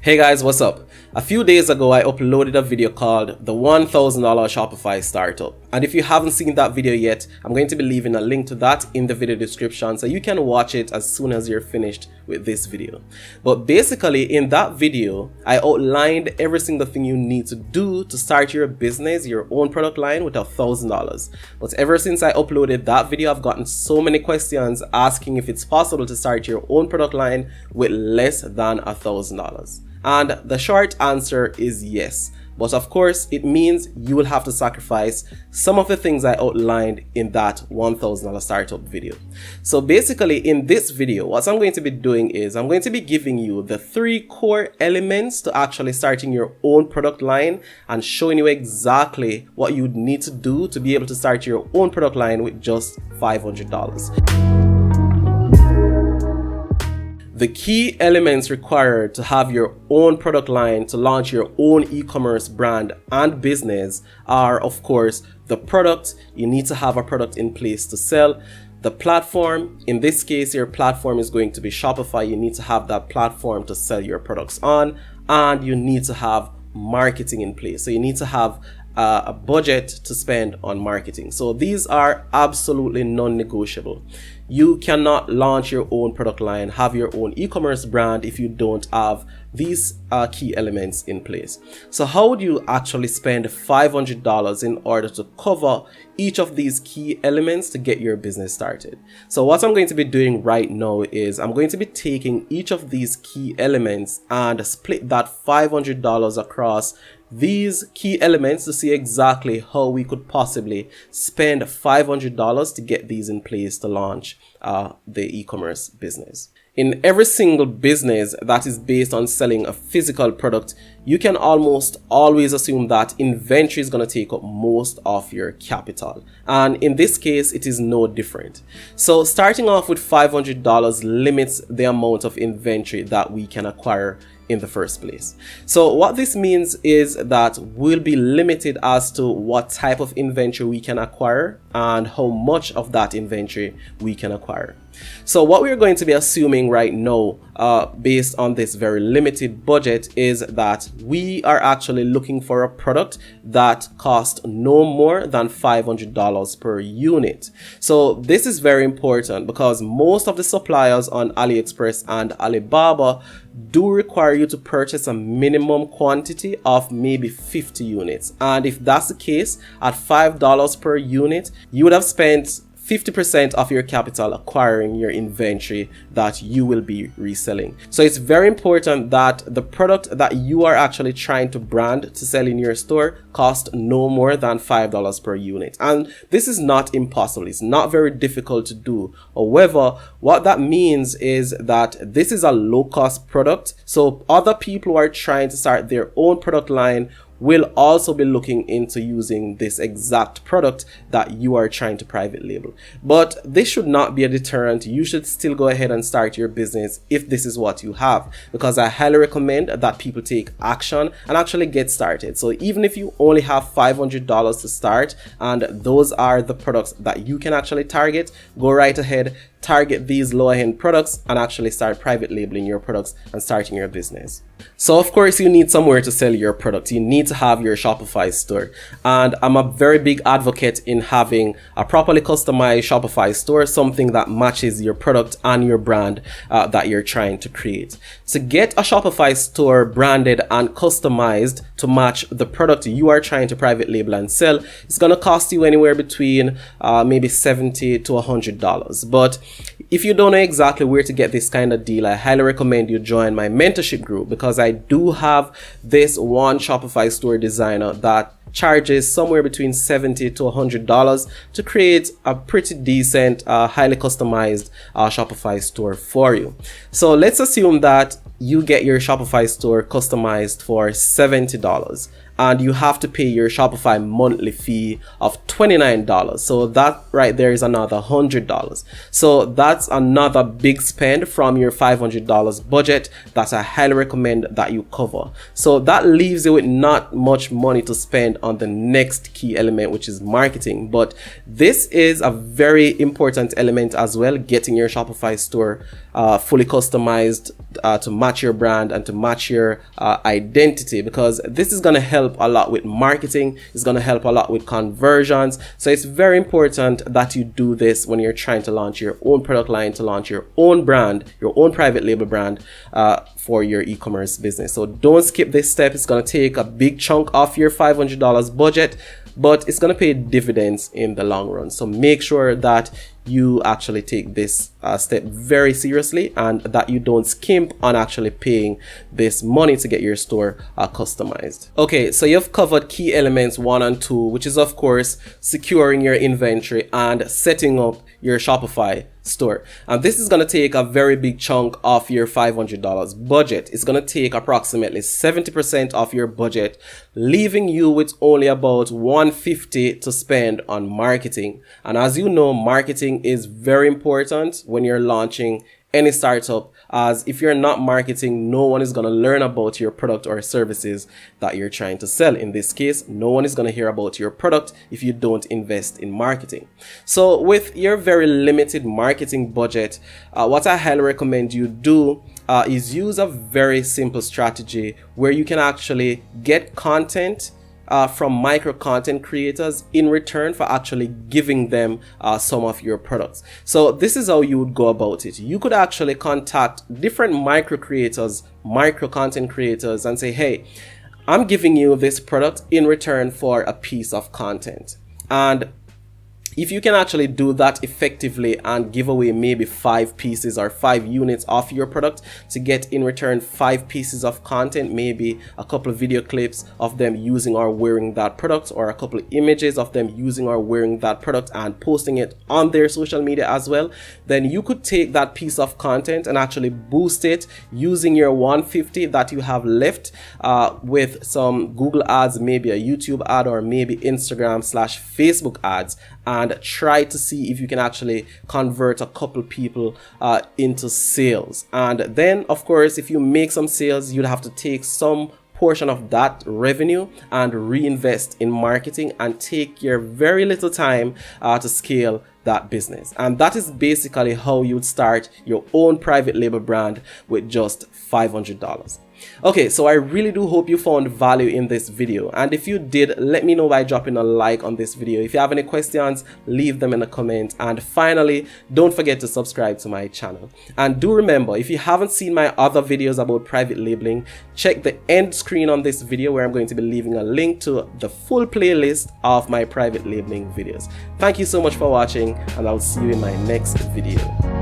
Hey guys, what's up? A few days ago, I uploaded a video called the $1,000 Shopify Startup. And if you haven't seen that video yet, I'm going to be leaving a link to that in the video description so you can watch it as soon as you're finished with this video. But basically, in that video, I outlined every single thing you need to do to start your business, your own product line with $1,000. But ever since I uploaded that video, I've gotten so many questions asking if it's possible to start your own product line with less than $1,000. And the short answer is yes. But of course, it means you will have to sacrifice some of the things I outlined in that $1,000 startup video. So basically, in this video, what I'm going to be doing is I'm going to be giving you the 3 core elements to actually starting your own product line and showing you exactly what you need to do to be able to start your own product line with just $500. The key elements required to have your own product line to launch your own e-commerce brand and business are, of course, the product. You need to have a product in place to sell. The platform, in this case, your platform is going to be Shopify. You need to have that platform to sell your products on, and you need to have marketing in place. So you need to have a budget to spend on marketing. So these are absolutely non-negotiable. You cannot launch your own product line, have your own e-commerce brand if you don't have these key elements in place. So how would you actually spend $500 in order to cover each of these key elements to get your business started? So what I'm going to be doing right now is I'm going to be taking each of these key elements and split that $500 across these key elements to see exactly how we could possibly spend $500 to get these in place to launch the e-commerce business. In every single business that is based on selling a physical product, you can almost always assume that inventory is going to take up most of your capital. And in this case, it is no different. So starting off with $500 limits the amount of inventory that we can acquire in the first place. So what this means is that we'll be limited as to what type of inventory we can acquire and how much of that inventory we can acquire. So what we're going to be assuming right now, based on this very limited budget, is that we are actually looking for a product that costs no more than $500 per unit. So this is very important because most of the suppliers on AliExpress and Alibaba do require you to purchase a minimum quantity of maybe 50 units. And if that's the case, at $5 per unit, you would have spent 50% of your capital acquiring your inventory that you will be reselling. So it's very important that the product that you are actually trying to brand to sell in your store cost no more than $5 per unit. And this is not impossible. It's not very difficult to do. However, what that means is that this is a low-cost product. So other people who are trying to start their own product line will also be looking into using this exact product that you are trying to private label. But this should not be a deterrent. You should still go ahead and start your business if this is what you have, because I highly recommend that people take action and actually get started. So even if you only have $500 to start and those are the products that you can actually target, go right ahead, target these lower end products and actually start private labeling your products and starting your business. So of course you need somewhere to sell your product. You need to have your Shopify store. And I'm a very big advocate in having a properly customized Shopify store, something that matches your product and your brand that you're trying to create. To get a Shopify store branded and customized to match the product you are trying to private label and sell, it's going to cost you anywhere between maybe $70 to $100. But if you don't know exactly where to get this kind of deal, I highly recommend you join my mentorship group, because I do have this one Shopify store designer that charges somewhere between $70 to $100 to create a pretty decent, highly customized Shopify store for you. So let's assume that you get your Shopify store customized for $70. And you have to pay your Shopify monthly fee of $29. So that right there is another $100. So that's another big spend from your $500 budget that I highly recommend that you cover. So that leaves you with not much money to spend on the next key element, which is marketing. But this is a very important element as well, getting your Shopify store fully customized to match match your brand and to match your identity, because this is going to help a lot with marketing. It's going to help a lot with conversions. So it's very important that you do this when you're trying to launch your own product line, to launch your own brand, your own private label brand for your e-commerce business. So don't skip this step. It's going to take a big chunk off your $500 budget, but it's going to pay dividends in the long run. So make sure that you actually take this step very seriously and that you don't skimp on actually paying this money to get your store customized. Okay, so you've covered key elements 1 and 2, which is of course securing your inventory and setting up your Shopify store. And this is going to take a very big chunk of your $500 budget. It's going to take approximately 70% of your budget, leaving you with only about $150 to spend on marketing. And as you know, marketing is very important when you're launching any startup, as if you're not marketing, no one is going to learn about your product or services that you're trying to sell. In this case, no one is going to hear about your product if you don't invest in marketing. So with your very limited marketing budget, what I highly recommend you do is use a very simple strategy where you can actually get content from micro content creators in return for actually giving them some of your products. So this is how you would go about it. You could actually contact different micro creators, micro content creators, and say, hey, I'm giving you this product in return for a piece of content. And if you can actually do that effectively and give away maybe 5 pieces or 5 units of your product to get in return 5 pieces of content, maybe a couple of video clips of them using or wearing that product, or a couple of images of them using or wearing that product and posting it on their social media as well, then you could take that piece of content and actually boost it using your $150 that you have left with some Google ads, maybe a YouTube ad, or maybe Instagram/Facebook ads, and try to see if you can actually convert a couple people into sales. And then of course, if you make some sales, you'd have to take some portion of that revenue and reinvest in marketing and take your very little time to scale that business. And that is basically how you'd start your own private label brand with just $500. Okay, so I really do hope you found value in this video, and if you did, let me know by dropping a like on this video. If you have any questions, leave them in the comments, and finally, don't forget to subscribe to my channel. And do remember, if you haven't seen my other videos about private labeling, check the end screen on this video where I'm going to be leaving a link to the full playlist of my private labeling videos. Thank you so much for watching, and I'll see you in my next video.